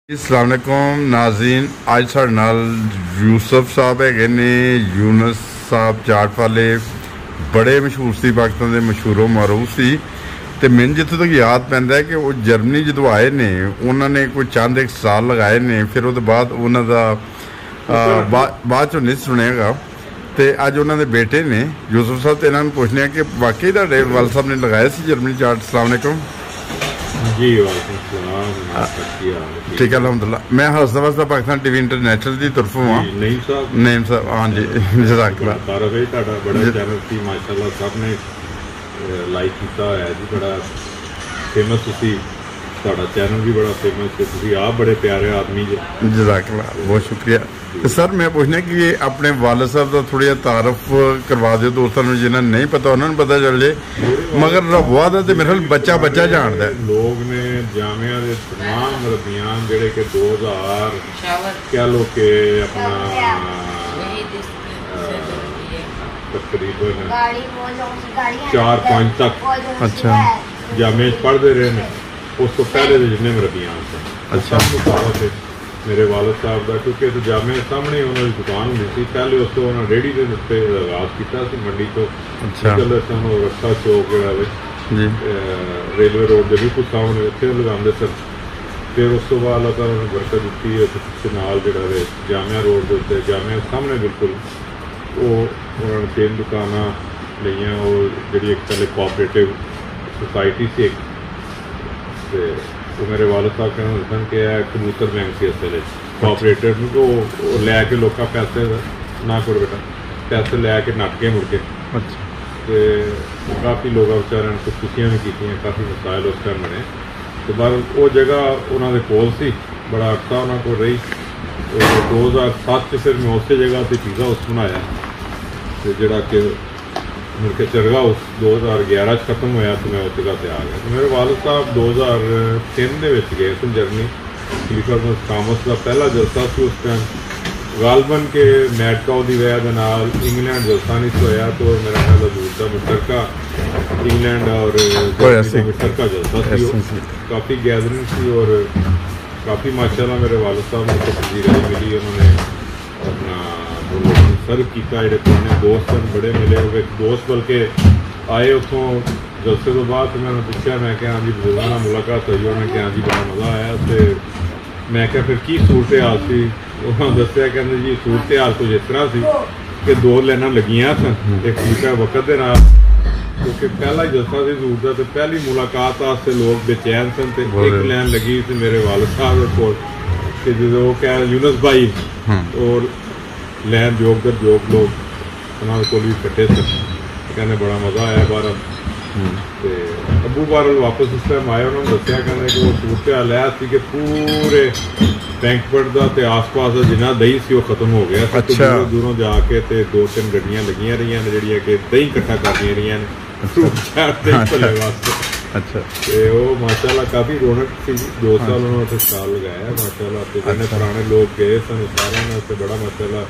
अस्सलाम वालेकुम नाज़रीन, अज साडे नाल यूसुफ साहब है ने। यूनस साहब जाट वाले बड़े मशहूर सी, पाकिस्तान के मशहूरों मारूफ सी। तो मैंने जितों तक याद पैंदा है कि वो जर्मनी जो आए ने, उन्होंने कोई चंद एक साल लगाए ने, फिर उसके बाद उन्होंने बाद चो नहीं सुनेगा। तो अज उन्होंने बेटे ने यूसुफ साहब, तो इन्होंने पूछने कि वाकई तुहाडे वाल साहब ने लगाए सी जर्मनी जाट। अस्सलाम वालेकुम जी। ठीक है अलहमदुल्ला। मैं हौसला वसला पाकिस्तान टीवी इंटरनेशनल की तरफों हाँ नईम साहब। हाँ जी जज़ाकल्लाह। बड़ा चैनल की माशाल्लाह सब ने लाइक किया है जी, बड़ा फेमस चैनल भी बड़ा फेमस है, आप बड़े प्यारे आदमी जी। जज़ाकल्लाह, बहुत शुक्रिया। तो सर मैं पूछना कि अपने वालिद साहब का थोड़ा तारफ करवा दो दोस्तों को, जिन्हें नहीं पता उन्होंने पता चल जाए। मगर रबवा का तो मेरे ख्याल बच्चा बच्चा जानता है। लोग ने जामिया के तमाम रबियान जेडे कि 2000 कह लो कि अपना तकरीबन 4-5 तक अच्छा जामे पढ़ते रहे हैं। उस तो पहले जिन्ने रबियान थे, अच्छा मुताबिक मेरे वालिद साहब का, क्योंकि तो जामे सामने उन्होंने दुकान होंगी सी। पहले उस तो उन्होंने रेहड़ी के उत्ते आगाज किया मंडी तो। अच्छा रक्षा चौक जी रेलवे रोड के बिल्कुल सामने उत्थे लगाते सर। फिर उस तो बाद अल्लाह उन्होंने बरकत दी नाल जो जामिया रोड के उत्ते, जामिया सामने बिल्कुल वो उन्होंने 3 दुकाना लिया। जी एक पहले कोऑपरेटिव सोसाइटी से एक, तो मेरे वालिद साहब कहना दसन कि कबूतर बैंक से इस वे कोऑपरेटर को लैके लोग पैसे ना करो बेटा, पैसे लैके नट के मुड़ के। अच्छा तो काफ़ी लोग बेचारे ने कुछ खुशियाँ भी की, काफ़ी मसाइल उस टाइम बने। तो पर वो जगह उन्होंने कोल सी, बड़ा अरसा उन्होंने को रही। 2007 फिर मैं उस जगह पर पिज़्ज़ा हाउस बनाया, तो जोड़ा कि मुड़के चरगा उस 2011 खत्म होया, तो मैं उस जगह से आ गया। तो मेरे वालिद साहब 2003 गए थे जर्मनी। खलीफा थॉमस का पहला जलसा से उस टाइम गालबन के मैडकाउ की वजह इंग्लैंड जलसा नहीं होया। तो मेरा ख्याल हजूर का मुश्तरका इंग्लैंड और मुश्तरका जलसा सी, काफ़ी गैदरिंग सी और काफ़ी माशाल्लाह मेरे वालिद साहब को तस्वीरें मिली। उन्होंने अपना सर्व किया, जो पुराने दोस्त हैं बड़े मिले। एक दोस्त बल्कि आए उतों जलसे तो बाद, तो मैंने पूछा, मैं क्या हाँ जी बुजुर्गों नाल मुलाकात हुई, उन्होंने कहा जी बड़ा मज़ा आया। तो मैं क्या फिर की सूरत हाल सी, उन्होंने दसिया कहते जी सूरत हाल कुछ इस तरह सी कि 2 लाइनां लगियां सन एक दूसरे वक्त के नाल, क्योंकि पहला जलसा से दूर का, तो पहली मुलाकात वास्ते लोग बेचैन सन। तो एक लाइन लगी थी मेरे वालिद साहब को कि जो क्या यूनस भाई और लैन जोग दर जोग लोग उन्होंने को भी कट्टे थे, कहने बड़ा मज़ा आया बारह। तो अबू बारल वापस उस टाइम आए, उन्होंने दसिया कहने कि वो सूरत हाल है सी कि पूरे फ्रैंकफर्ट का तो आस पास जिन्ना दही से खत्म हो गया। अच्छा दूरों जाके 2-3 गड्डियां लगियां रही ने जी कि दही कट्ठा कर रही ने भले वास्ते। अच्छा तो माशाल्लाह काफ़ी रौनक थी। 2 साल उन्होंने स्टाल लगाया माशाल्लाह। तो जिन्हें पुराने लोग गए सन सारे ने बड़ा माशाल्लाह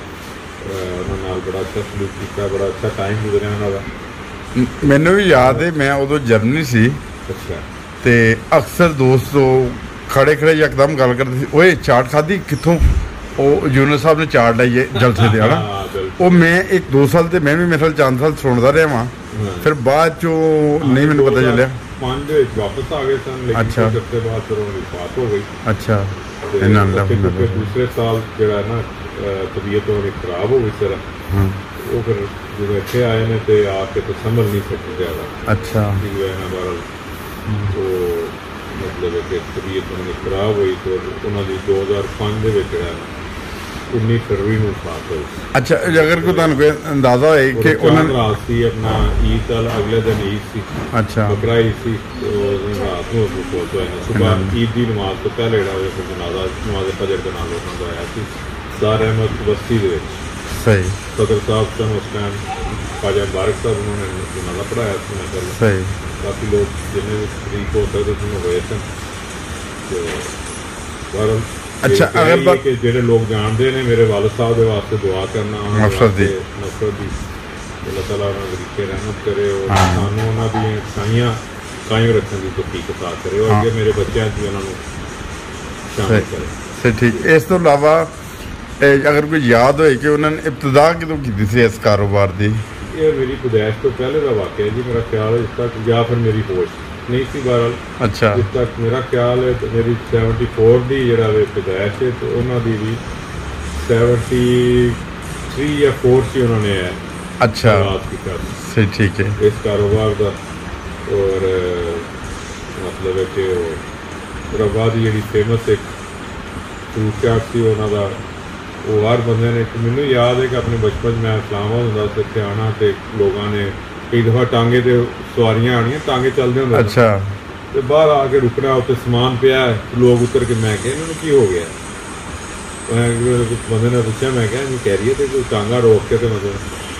उन्होंने बड़ा अच्छा सलूक किया, बड़ा अच्छा टाइम गुजरिया उन्होंने। मैनू भी याद है, मैं उदो जर्मनी सी। अच्छा ते अक्सर दोस्त खड़े खड़े यकदम गल करते थे, ओए चाट खाधी कितों? ਉਹ यूनस साहब ने चाट लाई है जलसे से है ना। वो मैं एक 2 साल तो मैं भी मेरे 4 साल सुनता रहा वहाँ, फिर बाद चो नहीं मैंने पता चलिया। 5 वापस आ गए सन, लेकिन अच्छा हफ्ते बाद फिर उन्होंने बात हो गई। अच्छा दूसरे साल जो ना तबीयत उन्होंनी खराब हो गई सर, वो फिर जो इतने आए ने तो आके तो समझ नहीं सकते ज़्यादा। अच्छा तो मतलब कि तबीयत उन्होंने खराब हुई, तो उन्होंने 2005 19 फरवरी में वफात हुई। अच्छा अगर कोई तुहानू कोई अंदाजा है कि उन्होंने रात सी अपना ईद अगले दिन ईद सी, अच्छा बकरा ईद सी, तो रात को वफात हुआ है। सुबह ईद की नमाज तो पहले जनाजा नमाज फजर के नाल उन्होंने आया सी दार अहमद बस्ती दे। सही सदर साहब सन उस टाइम ख्वाजा मुबारक साहब उन्होंने जनाजा पढ़ाया सी माशाल्लाह। सही काफ़ी लोग जिन्हें भी शरीक हो सकते थे हुए सन। तो अच्छा अगर जो लोग जानते हैं मेरे वालिद साहब के वास्ते दुआ करना नफरत दी अल्लाह ताला उन्होंने रहमत करे और सानू उन्होंने साइयां कायम रखने की तौफीक अता करे। और अगे मेरे बच्चों की उन्होंने शामिल करें। सही ठीक। इस तो इलावा अगर कोई याद होए कि उन्होंने इब्तदा कदों की थी इस कारोबार की? ये मेरी पैदाइश तो पहले का वाक़या है जी, मेरा ख्याल है जिस तक, या फिर मेरी होश नहीं थी बहरहाल। अच्छा। जिस तक मेरा ख्याल है तो मेरी 74 की जरा पैदाइश है, तो उन्होंने भी 73 या 4 से उन्होंने अच्छा सही ठीक है इस कारोबार का। और मतलब है कि रवा की जी फेमस एक फ्रूट चाट सी उन्होंने, वो हर बंदे ने, मैनू याद है कि अपने बचपन में इस्लामाबाद होंदा सी, इत्थे आना तो लोगों ने कई दफ़ा टांगे ते सवारियां आनियां, टांगे चलते होंगे। अच्छा। तो बाहर आके रुकना, उत्ते समान पिया, लोग उतर के, मैं क्या इन्होंने की हो गया? बंदे ने पूछा, मैं क्या कह रही है तो कोई टांगा रोक के, तो मतलब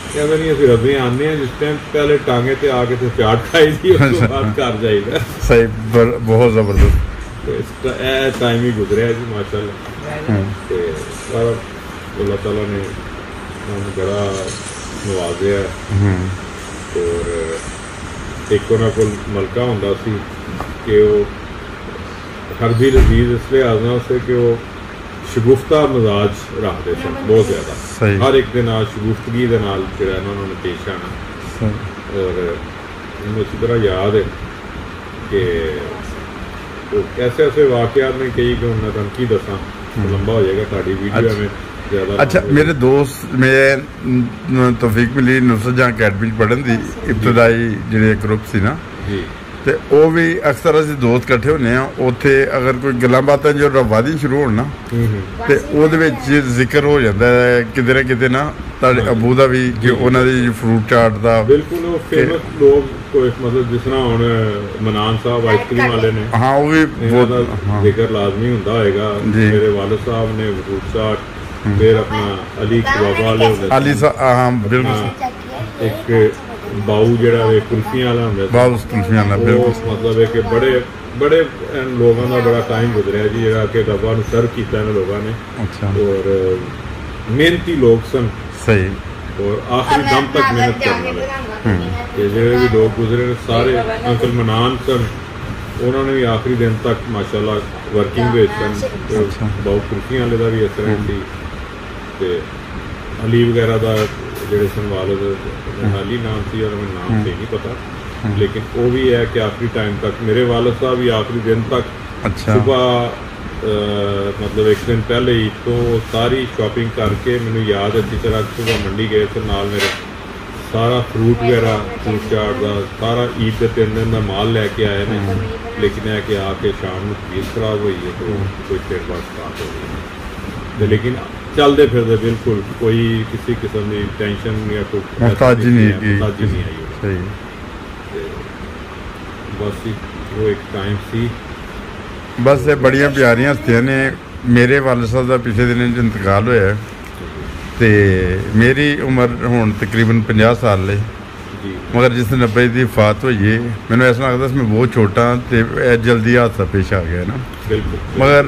कहते नहीं असं रबी आने जिस टाइम पहले टांगे ते आके तो चाट खाई थी, उसके बाद घर जाइदा। सही, बहुत जबरदस्त। तो इस टाइम ही गुजरिया जी माशाअल्लाह। अल्लाह ताला ने बड़ा नवाजा। और एक उन्होंने को मलका होंदा सी कि वो हरबी लजीज इसलिए आजना से कि वो शगुफ्ता मिजाज रखते सन बहुत ज़्यादा, हर एक दिन शगुफ्तगी के नाल जिहड़ा उन्होंने पेश आना। और मैनूं इसी तरह याद है कि वो ऐसे ऐसे वाक़यात ने कई कि उन्होंने तुहानूं की दसां, लंबा हो जाएगा साड़ी वीडियो में ज़्यादा। अच्छा, मेरे दोस्त मैं तौफीक मिली नुसरत जहां अकैडमी पढ़न की इब्तदाई जिहड़े ग्रुप सी ना, तो वो भी अक्सर असीं दोस्त इकट्ठे होने उत्थे अगर कोई गल्लां बातां जो रवादी शुरू होण ना, तो उहदे विच जिक्र हो जाता है किते ना किते ना तुहाडे अबू दा भी कि उन्हां दी फ्रूट चाट दा बिल्कुल वो फेमस लोग कोई मतलब जिस तरह हुण मनान साहब आइसक्रीम वाले ने, हाँ वो भी बहुत जिक्र लाजमी हुंदा होएगा। मेरे वालिद साहब ने फ्रूट चाट, फिर अपना अली कबाब वाले होंदे, अली साहब, हाँ बिल्कुल, एक बाऊ जड़ा वे कुल्फियां वाला होंदा, बाऊ कुल्फियां वाला, बिल्कुल मतलब है कि बड़े बड़े लोगों का बड़ा टाइम गुजरिया जी जरा कि रबा नूं सर्व किया ना लोगों ने। अच्छा। और मेहनती लोग सन, सही, और आखिरी दम तक मेहनत करने वाले। जो भी लोग गुजरे सारे, अंकल मनान सन, उन्होंने भी आखिरी दिन तक माशाल्लाह वर्किंग सन। बाऊ कुल्फियां वाले का भी इस तरह सी, अली वगैरह का जोड़े सन वालिद, अली नाम से, और मैं नाम से नहीं पता, लेकिन वो भी है कि आखिरी टाइम तक मेरे वालिद साहब भी आखिरी दिन तक सुबह मतलब एक दिन पहले ही तो सारी शॉपिंग करके, मैंने याद है जिस तरह सुबह मंडी गए थे, नाल मेरे सारा फ्रूट वगैरह फ्रूट चाट का सारा ईद के 3 दिन का माल लैके आए हैं। लेकिन है कि आके शाम को तबीयत खराब हुई है, तो कुछ देर बाद स्टार्ट हो गई, लेकिन चलते फिरते बिल्कुल कोई किसी किस्म की टेंशन या कोई मुहताजी नहीं आई। बस वो एक टाइम सी। बस ये बड़िया प्यारियां हस्तियां ने। मेरे वालिद साहब का पिछले दिन इंतकाल होया, तो मेरी उम्र हुण तकरीबन 50 साल है, मगर जिस 90 की वफात हुई है, मैंने ऐसा लगता मैं बहुत छोटा, तो जल्दी हादसा पेश आ गया ना। बिल्कुल, मगर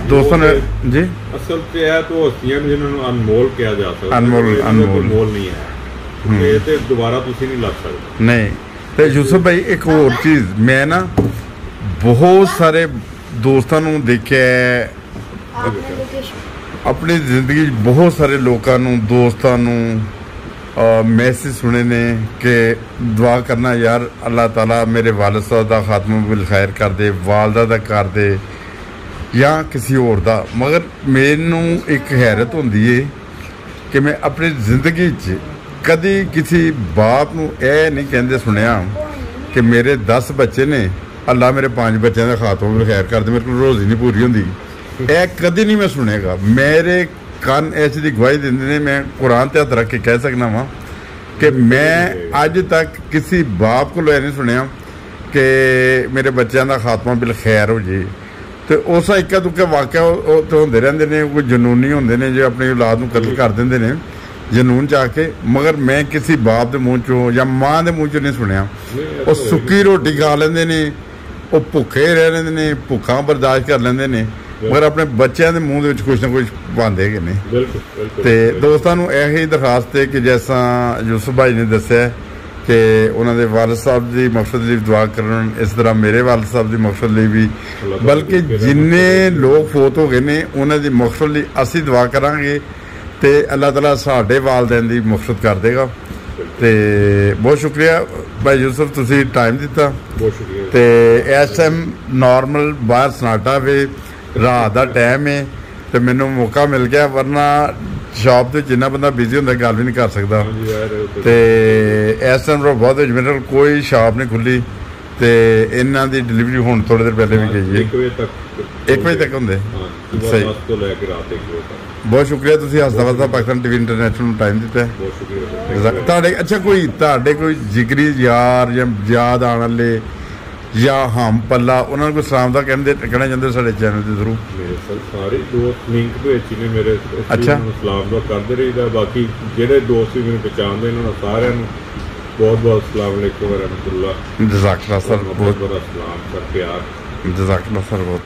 दोस्तों ने जी असल तो है तो हस्तियां जिन्होंने अनमोल किया जा सकता, अनमोल नहीं है, तो दोबारा तुसीं नहीं लग सकते। नहीं, तो यूसुफ भाई एक और चीज़, मैं ना बहुत सारे दोस्तों नूं देखिया अपनी जिंदगी बहुत सारे लोगों दोस्तों मैसेज सुने ने कि दुआ करना यार अल्लाह ताला मेरे वालिद साहब का खात्मा बिल खैर कर दे, वालदा दा कर दे, या किसी और दा। मगर मैनू एक हैरत होंदी है कि मैं अपनी जिंदगी कदी किसी बाप नूं यह नहीं कहते सुनिया कि मेरे 10 बच्चे ने, अल्लाह मेरे 5 बच्चों का खात्मा बिल खैर कर दे, मेरे को रोज़ी नहीं पूरी होंदी। यह कदी नहीं मैं सुनेगा। मेरे कान ऐसी दी गवाही देंदे ने, मैं कुरान ते हथ रख के कह सकना वा कि मैं अज तक किसी बाप को नहीं सुनिया कि मेरे बच्चों का खात्मा बिल खैर हो जाए। तो उस इक्का दुक्का वाक़या तो होंदे रहंदे ने, कोई जनूनी होंदे ने जो अपनी औलाद नूं कतल कर देंदे ने जनून च आके, मगर मैं किसी बाप के मुँह चों या माँ के मुँह चों नहीं सुनिया। वो सुक्की रोटी खा लेंदे ने, वो भुखे रह लेंदे ने, भुखा बर्दाश्त कर लेंदे ने, मगर अपने बच्चों के मूँह में कुछ ना कुछ पाते कि नहीं। तो दोस्तों यही दरखास्त है कि जैसा यूसुफ भाई ने दसिया ਤੇ ਉਹਨਾਂ ਦੇ ਵਾਲਦ ਸਾਹਿਬ ਦੀ ਮਕਸਦ ਲਈ ਦੁਆ ਕਰਨ, ਇਸ ਤਰ੍ਹਾਂ ਮੇਰੇ ਵਾਲਦ ਸਾਹਿਬ ਦੀ ਮਕਸਦ ਲਈ ਵੀ, ਬਲਕਿ ਜਿੰਨੇ ਲੋਕ ਫੌਤ ਹੋ ਗਏ ਨੇ ਉਹਨਾਂ ਦੀ ਮਕਸਦ ਲਈ ਅਸੀਂ ਦੁਆ ਕਰਾਂਗੇ ਤੇ ਅੱਲਾਹ ਤਾਲਾ ਸਾਡੇ ਵਾਲਦੈਨ ਦੀ ਮਕਸਦ ਕਰ ਦੇਗਾ। ਤੇ ਬਹੁਤ ਸ਼ੁਕਰੀਆ ਭਾਈ ਯੂਸਫ, ਤੁਸੀਂ ਟਾਈਮ ਦਿੱਤਾ। ਬਹੁਤ ਸ਼ੁਕਰੀਆ। ਤੇ ਇਸ ਟਾਈਮ ਨਾਰਮਲ ਬਾਹਰ ਸਨਾਟਾ ਵੇ, ਰਾਤ ਦਾ ਟਾਈਮ ਹੈ ਤੇ ਮੈਨੂੰ ਮੌਕਾ ਮਿਲ ਗਿਆ, ਵਰਨਾ ਸ਼ਾਪ ਤੇ ਜਿੰਨਾ ਬੰਦਾ ਬਿਜ਼ੀ ਹੁੰਦਾ ਗੱਲ ਵੀ ਨਹੀਂ ਕਰ ਸਕਦਾ। ਤੇ ਇਸ ਟਾਈਮ ਬਹੁਤ ਮੇਰੇ ਕੋਲ ਕੋਈ ਸ਼ਾਪ ਨਹੀਂ ਖੁੱਲੀ ਤੇ ਇਹਨਾਂ ਦੀ ਡਿਲੀਵਰੀ ਹੁਣ ਥੋੜੇ ਦਿਨ ਪਹਿਲੇ ਵੀ ਗਈ ਹੈ। 1 ਵਜੇ ਤੱਕ ਹੁੰਦੇ। ਸਹੀ। ਬਹੁਤ ਸ਼ੁਕਰੀਆ, ਤੁਸੀਂ ਹਸਦਾਬਾਦ ਪਾਕਿਸਤਾਨ ਟੀਵੀ ਇੰਟਰਨੈਸ਼ਨਲ ਨੂੰ ਟਾਈਮ ਦਿੱਤਾ। ਬਹੁਤ ਸ਼ੁਕਰੀਆ ਤੁਹਾਡੇ। ਅੱਛਾ, ਤੁਹਾਡੇ ਕੋਈ ਜਿਗਰੀ ਯਾਰ ਜਾਂ ਯਾਦ ਆਉਣ ਵਾਲੇ ਜਾਂ ਹਮ ਪੱਲਾ, ਉਹਨਾਂ ਨੂੰ ਕੋਈ ਸਲਾਮ ਦਾ ਕਹਿਣਾ ਚਾਹੁੰਦੇ ਸਾਡੇ ਚੈਨਲ ਦੇ ਥਰੂ? ਮੇਰੇ ਸਾਰੇ ਦੋਸਤ ਲਿੰਕ ਵਿੱਚ ਨੇ ਮੇਰੇ। ਅੱਛਾ, ਸਲਾਮ ਦਾ ਕਰਦੇ ਰਹੀਦਾ। ਬਾਕੀ ਜਿਹੜੇ ਦੋਸਤ ਵੀ ਮੈਨੂੰ ਪਛਾਣਦੇ ਇਹਨਾਂ ਨੂੰ ਸਾਰਿਆਂ ਨੂੰ ਬਹੁਤ ਬਹੁਤ ਸਲਾਮ ਅਲੈਕੁਮ ਵਰਹਿਮਤੁल्लाह। ਜਜ਼ਾਕल्लाह ਸਰ, ਬਹੁਤ ਬੜਾ ਸਲਾਮ ਸਰ, ਪਿਆਰ। ਜਜ਼ਾਕल्लाह ਸਰ, ਬਹੁਤ।